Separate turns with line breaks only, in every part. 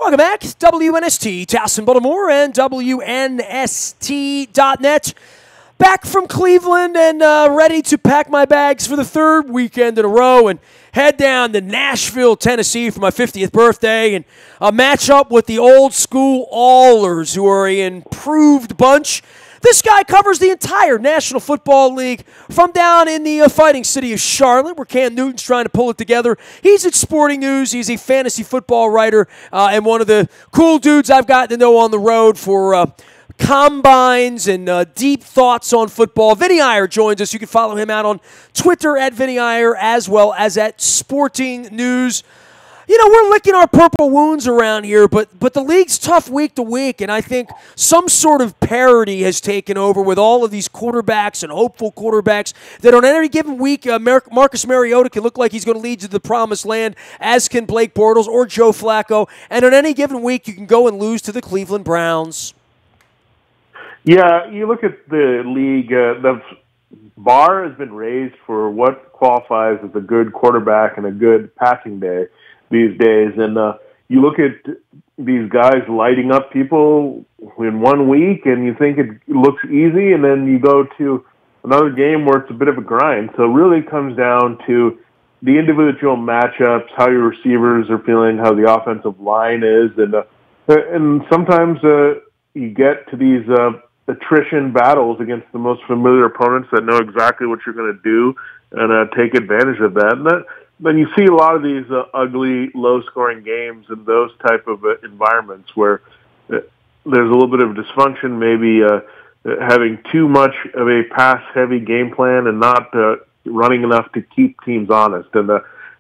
Welcome back. WNST, Towson, Baltimore, and WNST.net. Back from Cleveland and ready to pack my bags for the third weekend in a row and head down to Nashville, Tennessee for my 50th birthday and match up with the old school Allers, who are an improved bunch. This guy covers the entire National Football League from down in the fighting city of Charlotte, where Cam Newton's trying to pull it together. He's at Sporting News. He's a fantasy football writer and one of the cool dudes I've gotten to know on the road for combines and deep thoughts on football. Vinnie Iyer joins us. You can follow him out on Twitter at Vinnie Iyer as well as at Sporting News. You know, we're licking our purple wounds around here, but the league's tough week to week, and I think some sort of parity has taken over with all of these quarterbacks and hopeful quarterbacks that on any given week, Marcus Mariota can look like he's going to lead you to the promised land, as can Blake Bortles or Joe Flacco, and on any given week, you can go and lose to the Cleveland Browns.
Yeah, you look at the league, the bar has been raised for what qualifies as a good quarterback and a good passing day these days. And you look at these guys lighting up people in 1 week and you think it looks easy, and then you go to another game where it's a bit of a grind. So it really comes down to the individual matchups, how your receivers are feeling, how the offensive line is. And sometimes you get to these attrition battles against the most familiar opponents that know exactly what you're going to do and take advantage of that. And then you see a lot of these ugly, low-scoring games in those type of environments where there's a little bit of dysfunction, maybe having too much of a pass-heavy game plan and not running enough to keep teams honest. And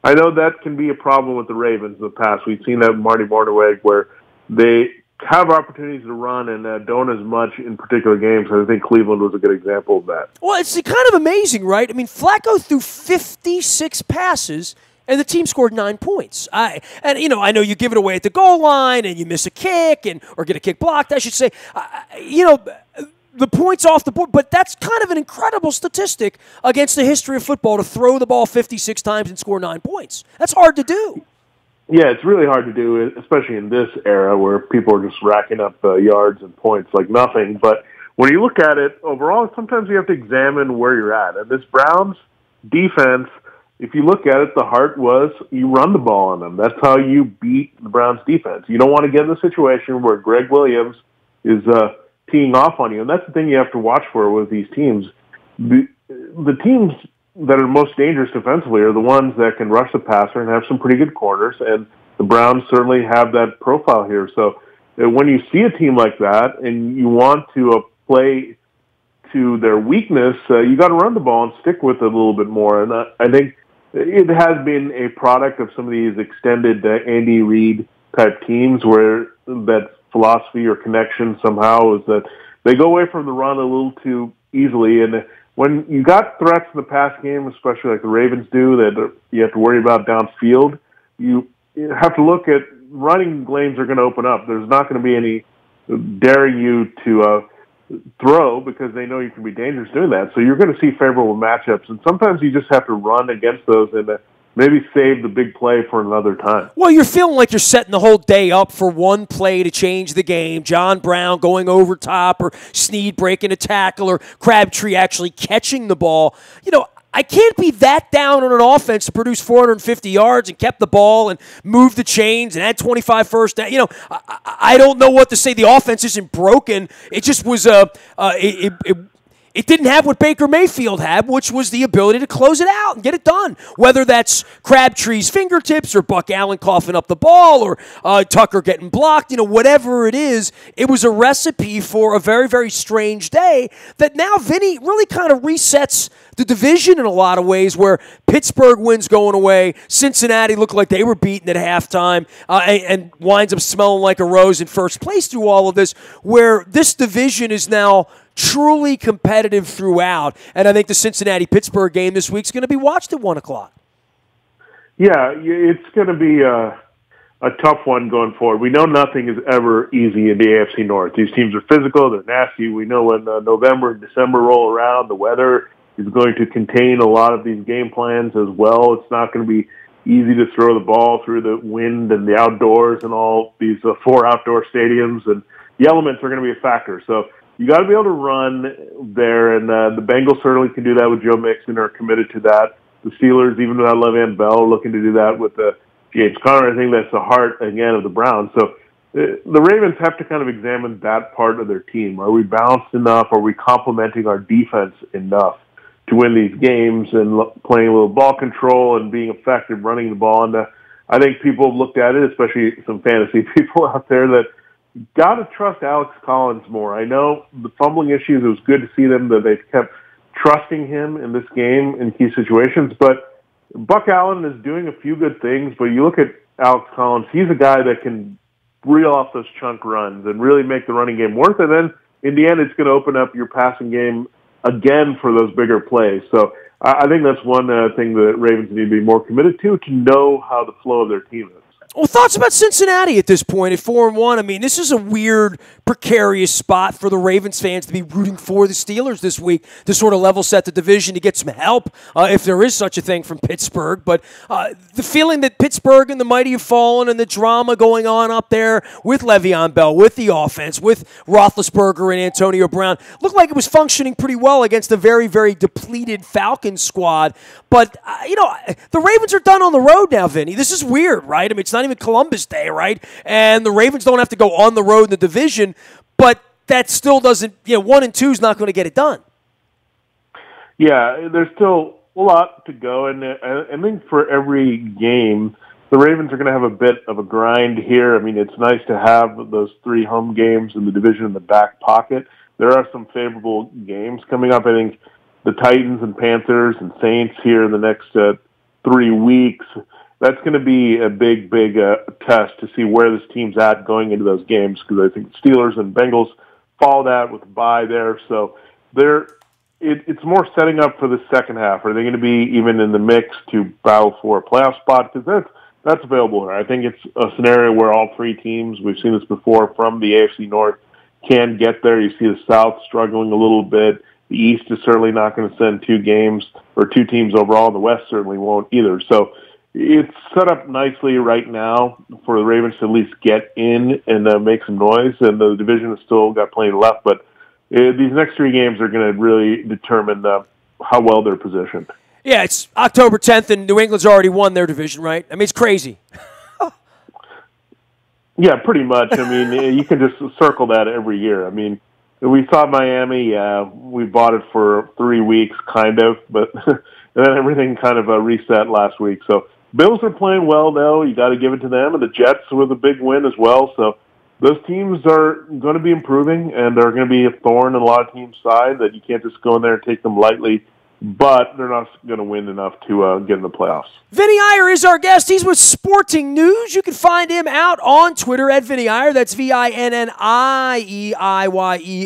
I know that can be a problem with the Ravens in the past. We've seen that with Marty Mornhinweg, where they have opportunities to run and don't as much in particular games. I think Cleveland was a good example of that.
Well, it's kind of amazing, right? I mean, Flacco threw 56 passes, and the team scored 9 points. I know you give it away at the goal line, and you miss a kick, or get a kick blocked, I should say. The points off the board, but that's kind of an incredible statistic against the history of football, to throw the ball 56 times and score 9 points. That's hard to do.
Yeah, it's really hard to do, especially in this era where people are just racking up yards and points like nothing. But when you look at it overall, sometimes you have to examine where you're at. And this Browns defense, if you look at it, the heart was you run the ball on them. That's how you beat the Browns defense. You don't want to get in a situation where Greg Williams is teeing off on you. And that's the thing you have to watch for with these teams. The teams that are most dangerous defensively are the ones that can rush the passer and have some pretty good corners, and the Browns certainly have that profile here. So when you see a team like that and you want to play to their weakness, you got to run the ball and stick with it a little bit more. And I think it has been a product of some of these extended Andy Reid type teams where that philosophy or connection somehow is that they go away from the run a little too easily. And when you got threats in the pass game, especially like the Ravens do, that you have to worry about downfield, you have to look at running lanes are going to open up. There's not going to be any daring you to throw because they know you can be dangerous doing that. So you're going to see favorable matchups, and sometimes you just have to run against those and maybe save the big play for another time.
Well, you're feeling like you're setting the whole day up for one play to change the game. John Brown going over top, or Snead breaking a tackle, or Crabtree actually catching the ball. I can't be that down on an offense to produce 450 yards and kept the ball and moved the chains and had 25 first down. I don't know what to say. The offense isn't broken. It just was it didn't have what Baker Mayfield had, which was the ability to close it out and get it done. Whether that's Crabtree's fingertips or Buck Allen coughing up the ball or Tucker getting blocked, whatever it is, it was a recipe for a very, very strange day that now Vinny really kind of resets the division in a lot of ways, where Pittsburgh wins going away, Cincinnati looked like they were beaten at halftime, and winds up smelling like a rose in first place through all of this, where this division is now truly competitive throughout. And I think the Cincinnati-Pittsburgh game this week is going to be watched at 1 o'clock.
Yeah, it's going to be a tough one going forward. We know nothing is ever easy in the AFC North. These teams are physical, they're nasty. We know when November and December roll around, the weather is going to contain a lot of these game plans as well. It's not going to be easy to throw the ball through the wind and the outdoors and all these 4 outdoor stadiums, and the elements are going to be a factor. So you got to be able to run there, and the Bengals certainly can do that with Joe Mixon, are committed to that. The Steelers, even without Le'Veon Bell, are looking to do that with James Conner. I think that's the heart, again, of the Browns. So the Ravens have to kind of examine that part of their team. Are we balanced enough? Are we complementing our defense enough to win these games and playing a little ball control and being effective running the ball? And I think people have looked at it, especially some fantasy people out there, that got to trust Alex Collins more. I know the fumbling issues, it was good to see them that they've kept trusting him in this game in key situations, but Buck Allen is doing a few good things. But you look at Alex Collins, he's a guy that can reel off those chunk runs and really make the running game worth it. And then in the end, it's going to open up your passing game again for those bigger plays. So I think that's one thing that Ravens need to be more committed to know how the flow of their team is.
Well, thoughts about Cincinnati at this point at 4-1? I mean, this is a weird, precarious spot for the Ravens fans to be rooting for the Steelers this week to sort of level set the division, to get some help, if there is such a thing, from Pittsburgh. But the feeling that Pittsburgh and the mighty have fallen, and the drama going on up there with Le'Veon Bell, with the offense, with Roethlisberger and Antonio Brown, looked like it was functioning pretty well against a very, very depleted Falcons squad. But, the Ravens are done on the road now, Vinny. This is weird, right? I mean, it's not even Columbus Day, right? And the Ravens don't have to go on the road in the division, but that still doesn't, 1 and 2 is not going to get it done.
Yeah, there's still a lot to go, and I think for every game, the Ravens are going to have a bit of a grind here. I mean, it's nice to have those 3 home games in the division in the back pocket. There are some favorable games coming up. I think the Titans and Panthers and Saints here in the next 3 weeks. That's going to be a big test to see where this team's at going into those games, because I think Steelers and Bengals follow that with a bye there. So it's more setting up for the second half. Are they going to be even in the mix to battle for a playoff spot? Because that's available here. I think it's a scenario where all 3 teams, we've seen this before, from the AFC North can get there. You see the South struggling a little bit. The East is certainly not going to send 2 games or 2 teams overall. The West certainly won't either. So it's set up nicely right now for the Ravens to at least get in and make some noise, and the division has still got plenty left. But these next 3 games are going to really determine how well they're positioned.
Yeah, it's October 10th, and New England's already won their division, right? I mean, it's crazy.
Yeah, pretty much. I mean, you can just circle that every year. I mean, we saw Miami. We bought it for 3 weeks, kind of, but and then everything kind of reset last week. So Bills are playing well, though. You got to give it to them, and the Jets with a big win as well. So those teams are going to be improving, and they're going to be a thorn in a lot of teams' side that you can't just go in there and take them lightly. But they're not going to win enough to get in the playoffs. Vinnie
Iyer is our guest. He's with Sporting News. You can find him out on Twitter at Vinnie Iyer. That's VINNIEIYER.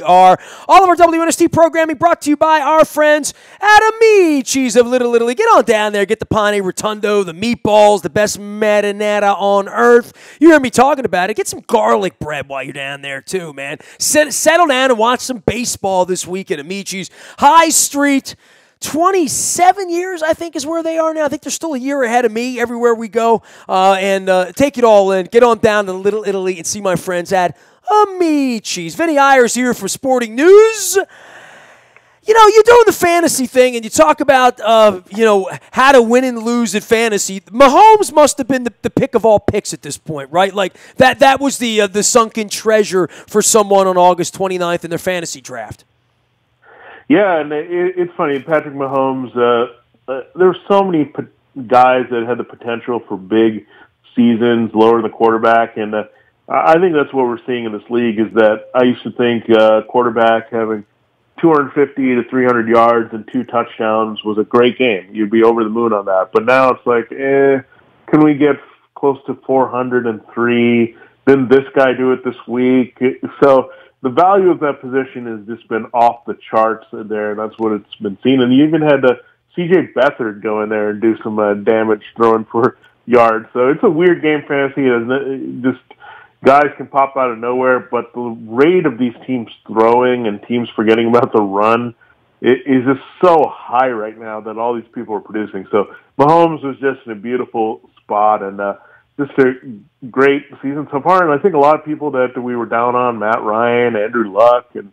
All of our WNST programming brought to you by our friends at Amici's of Little Italy. Get on down there. Get the pane rotundo, the meatballs, the best marinara on earth. You hear me talking about it. Get some garlic bread while you're down there, too, man. Settle down and watch some baseball this week at Amici's. High Street. 27 years, I think, is where they are now. I think they're still a year ahead of me everywhere we go. And take it all in. Get on down to Little Italy and see my friends at Amici's. Vinnie Iyer's here for Sporting News. You're doing the fantasy thing, and you talk about, how to win and lose at fantasy. Mahomes must have been the pick of all picks at this point, right? Like, that was the sunken treasure for someone on August 29th in their fantasy draft.
Yeah, and it's funny. Patrick Mahomes, there's so many guys that had the potential for big seasons, lower than the quarterback, and I think that's what we're seeing in this league, is that I used to think quarterback having 250 to 300 yards and 2 touchdowns was a great game. You'd be over the moon on that. But now it's like, can we get close to 403? Didn't this guy do it this week? So the value of that position has just been off the charts there. That's what it's been seen. And you even had C.J. Beathard go in there and do some damage throwing for yards. So it's a weird game, fantasy. Just guys can pop out of nowhere. But the rate of these teams throwing and teams forgetting about the run is just so high right now that all these people are producing. So Mahomes was just in a beautiful spot, and just a great season so far. And I think a lot of people that we were down on, Matt Ryan, Andrew Luck, and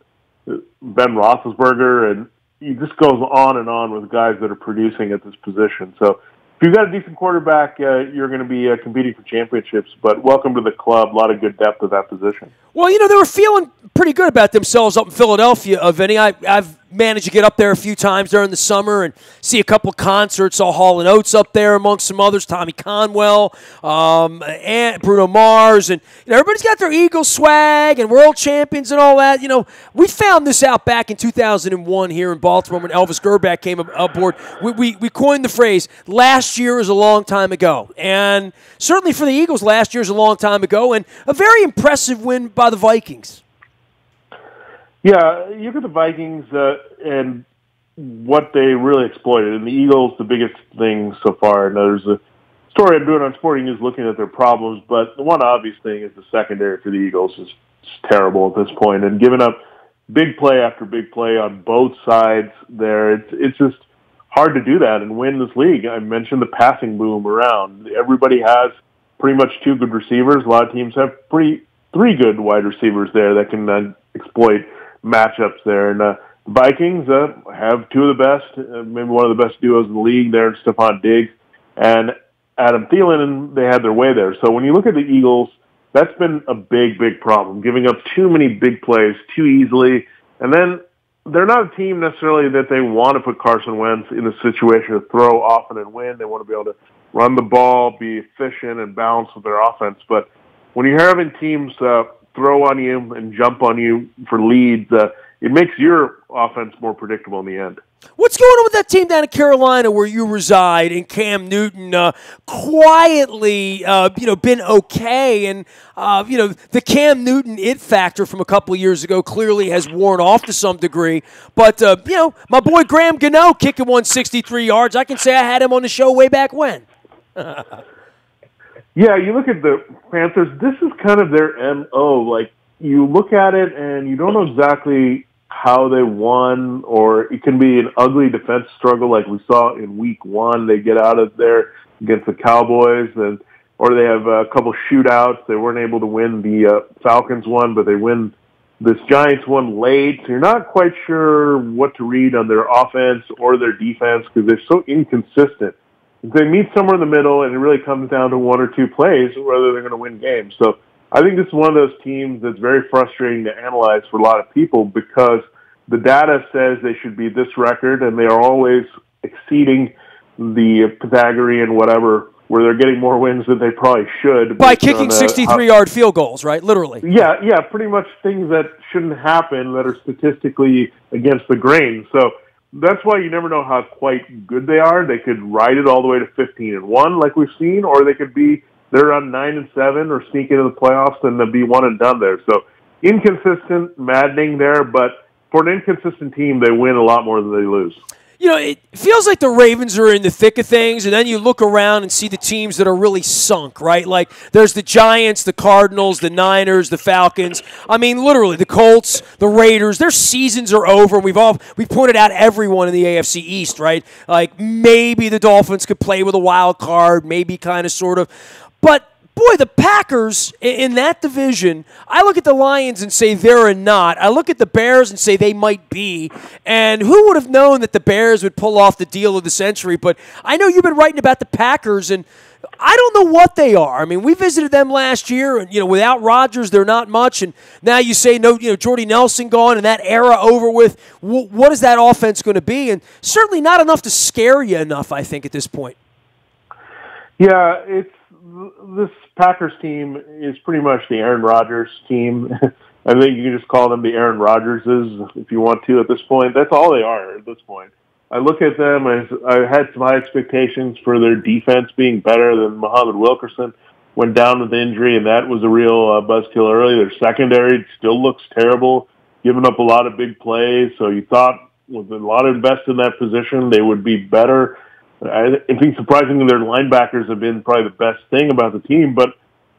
Ben Roethlisberger, and it just goes on with guys that are producing at this position. So if you've got a decent quarterback, you're going to be competing for championships. But welcome to the club. A lot of good depth at that position.
Well, they were feeling pretty good about themselves up in Philadelphia, Vinny. I've managed to get up there a few times during the summer and see a couple concerts. Saw Hall & Oates up there amongst some others, Tommy Conwell, and Bruno Mars. And everybody's got their Eagles swag and world champions and all that. We found this out back in 2001 here in Baltimore when Elvis Grbac came aboard. We coined the phrase, last year is a long time ago. And certainly for the Eagles, last year is a long time ago. And a very impressive win by the Vikings.
Yeah, you look at the Vikings and what they really exploited. And the Eagles, the biggest thing so far, and there's a story I'm doing on Sporting is looking at their problems, but the one obvious thing is the secondary for the Eagles is terrible at this point. And giving up big play after big play on both sides there, it's just hard to do that and win this league. I mentioned the passing boom around. Everybody has pretty much two good receivers. A lot of teams have three good wide receivers there that can exploit matchups there. And the Vikings have two of the best, maybe one of the best duos in the league there, Stephon Diggs and Adam Thielen, and they had their way there. So when you look at the Eagles, that's been a big, big problem, giving up too many big plays too easily. And then they're not a team necessarily that they want to put Carson Wentz in a situation to throw often and win. They want to be able to run the ball, be efficient, and balance with their offense. But when you're having teams throw on you and jump on you for leads, it makes your offense more predictable in the end.
What's going on with that team down in Carolina where you reside, and Cam Newton quietly, been okay, and the Cam Newton it factor from a couple of years ago clearly has worn off to some degree. But my boy Graham Gano kicking 163 yards. I can say I had him on the show way back when.
Yeah, you look at the Panthers, this is kind of their MO. Like, you look at it and you don't know exactly how they won, or it can be an ugly defense struggle like we saw in week 1. They get out of there against the Cowboys, or they have a couple shootouts. They weren't able to win the Falcons one, but they win this Giants one late. So you're not quite sure what to read on their offense or their defense because they're so inconsistent. They meet somewhere in the middle, and it really comes down to one or two plays whether they're going to win games. So I think this is one of those teams that's very frustrating to analyze for a lot of people because the data says they should be this record, and they are always exceeding the Pythagorean whatever, where they're getting more wins than they probably should.
By kicking 63-yard field goals, right? Literally.
Yeah, pretty much things that shouldn't happen that are statistically against the grain. So that's why you never know how quite good they are. They could ride it all the way to 15-1 like we've seen, or they could be they're on 9-7 or sneak into the playoffs and they'll be one and done there. So inconsistent, maddening there, but for an inconsistent team, they win a lot more than they lose.
It feels like the Ravens are in the thick of things, and then you look around and see the teams that are really sunk, right? Like, there's the Giants, the Cardinals, the Niners, the Falcons. I mean, literally, the Colts, the Raiders, their seasons are over. We've pointed out everyone in the AFC East, right? Like, maybe the Dolphins could play with a wild card, maybe kind of, sort of. But boy, the Packers in that division, I look at the Lions and say they're a not. I look at the Bears and say they might be. And who would have known that the Bears would pull off the deal of the century? But I know you've been writing about the Packers, and I don't know what they are. I mean, we visited them last year, and without Rodgers, they're not much. And now you say no, Jordy Nelson gone, and that era over with. What is that offense going to be? And certainly not enough to scare you enough, I think, at this point.
Yeah, this Packers team is pretty much the Aaron Rodgers team. I think you can just call them the Aaron Rodgerses if you want to at this point. That's all they are at this point. I look at them as I had some high expectations for their defense being better than Muhammad Wilkerson. Went down with injury, and that was a real buzzkill early. Their secondary still looks terrible, giving up a lot of big plays. So you thought with a lot of invest in that position, they would be better. I think surprisingly their linebackers have been probably the best thing about the team, but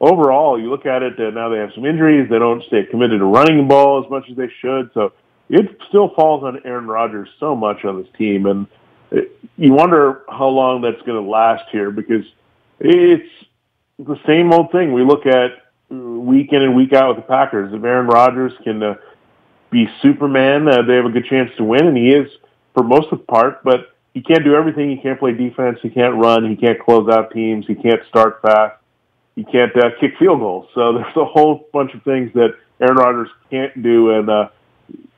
overall you look at it, now they have some injuries. They don't stay committed to running the ball as much as they should. So it still falls on Aaron Rodgers so much on this team, and you wonder how long that's going to last here, because it's the same old thing we look at week in and week out with the Packers. If Aaron Rodgers can be Superman, they have a good chance to win, and he is for most of the part, but he can't do everything. He can't play defense. He can't run. He can't close out teams. He can't start fast. He can't kick field goals. So there's a whole bunch of things that Aaron Rodgers can't do, and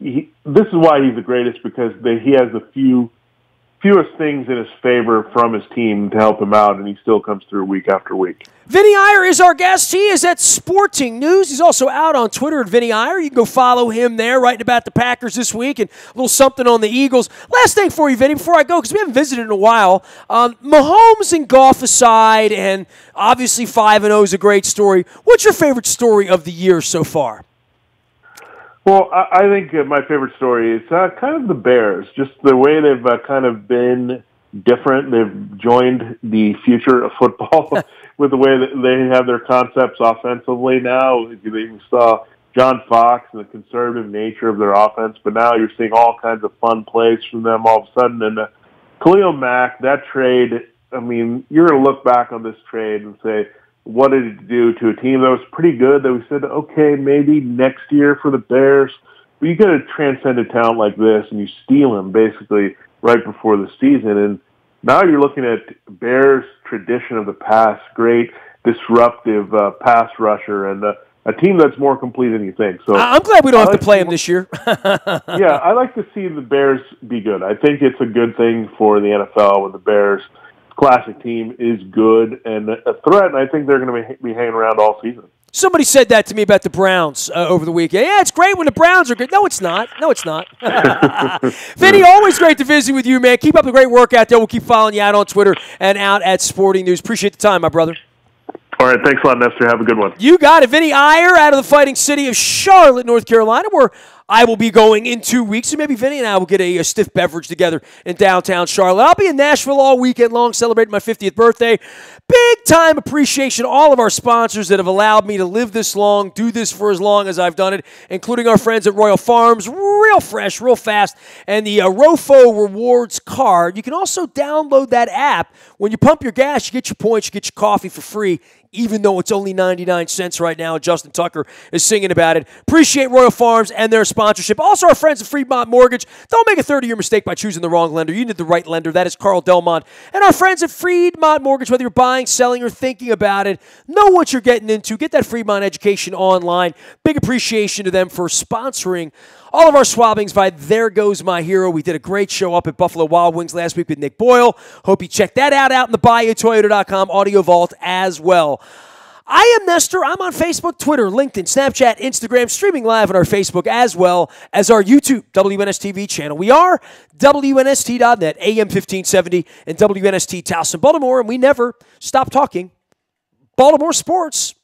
this is why he's the greatest, because he has the fewest things in his favor from his team to help him out, and he still comes through week after week.
Vinnie Iyer is our guest. He is at Sporting News. He's also out on Twitter at Vinnie Iyer. You can go follow him there, writing about the Packers this week and a little something on the Eagles. Last thing for you, Vinnie, before I go, because we haven't visited in a while. Mahomes and golf aside, and obviously 5-0 is a great story. What's your favorite story of the year so far?
Well, I think my favorite story is kind of the Bears, just the way they've kind of been different. They've joined the future of football with the way that they have their concepts offensively now. You saw John Fox and the conservative nature of their offense, but now you're seeing all kinds of fun plays from them all of a sudden. And Khalil Mack, that trade, I mean, you're going to look back on this trade and say, what did it do to a team that was pretty good, that we said, okay, maybe next year for the Bears? But you get a transcendent talent like this, and you steal him basically right before the season. And now you're looking at Bears' tradition of the past, great disruptive pass rusher, and a team that's more complete than you think. So
I'm glad we don't have to play him this year.
Yeah, I like to see the Bears be good. I think it's a good thing for the NFL when the Bears' classic team is good and a threat, and I think they're going to be hanging around all season.
Somebody said that to me about the Browns over the weekend. Yeah, it's great when the Browns are good. No, it's not. No, it's not. Vinnie, always great to visit with you, man. Keep up the great work out there. We'll keep following you out on Twitter and out at Sporting News. Appreciate the time, my brother.
All right, thanks a lot, Nestor. Have a good one.
You got it. Vinnie Iyer out of the fighting city of Charlotte, North Carolina, where I will be going in 2 weeks, so maybe Vinnie and I will get a stiff beverage together in downtown Charlotte. I'll be in Nashville all weekend long, celebrating my 50th birthday. Big-time appreciation to all of our sponsors that have allowed me to live this long, do this for as long as I've done it, including our friends at Royal Farms, real fresh, real fast, and the Rofo Rewards card. You can also download that app. When you pump your gas, you get your points, you get your coffee for free, even though it's only 99 cents right now. Justin Tucker is singing about it. Appreciate Royal Farms and their sponsorship. Also, our friends at Fremont Mortgage. Don't make a 30-year mistake by choosing the wrong lender. You need the right lender. That is Carl Delmont. And our friends at Fremont Mortgage, whether you're buying, selling, or thinking about it, know what you're getting into. Get that Fremont education online. Big appreciation to them for sponsoring all of our swabbings by There Goes My Hero. We did a great show up at Buffalo Wild Wings last week with Nick Boyle. Hope you check that out in the BuyAToyota.com audio vault as well. I am Nestor. I'm on Facebook, Twitter, LinkedIn, Snapchat, Instagram, streaming live on our Facebook as well as our YouTube WNSTV channel. We are WNST.net, AM 1570, and WNST Towson, Baltimore, and we never stop talking Baltimore sports.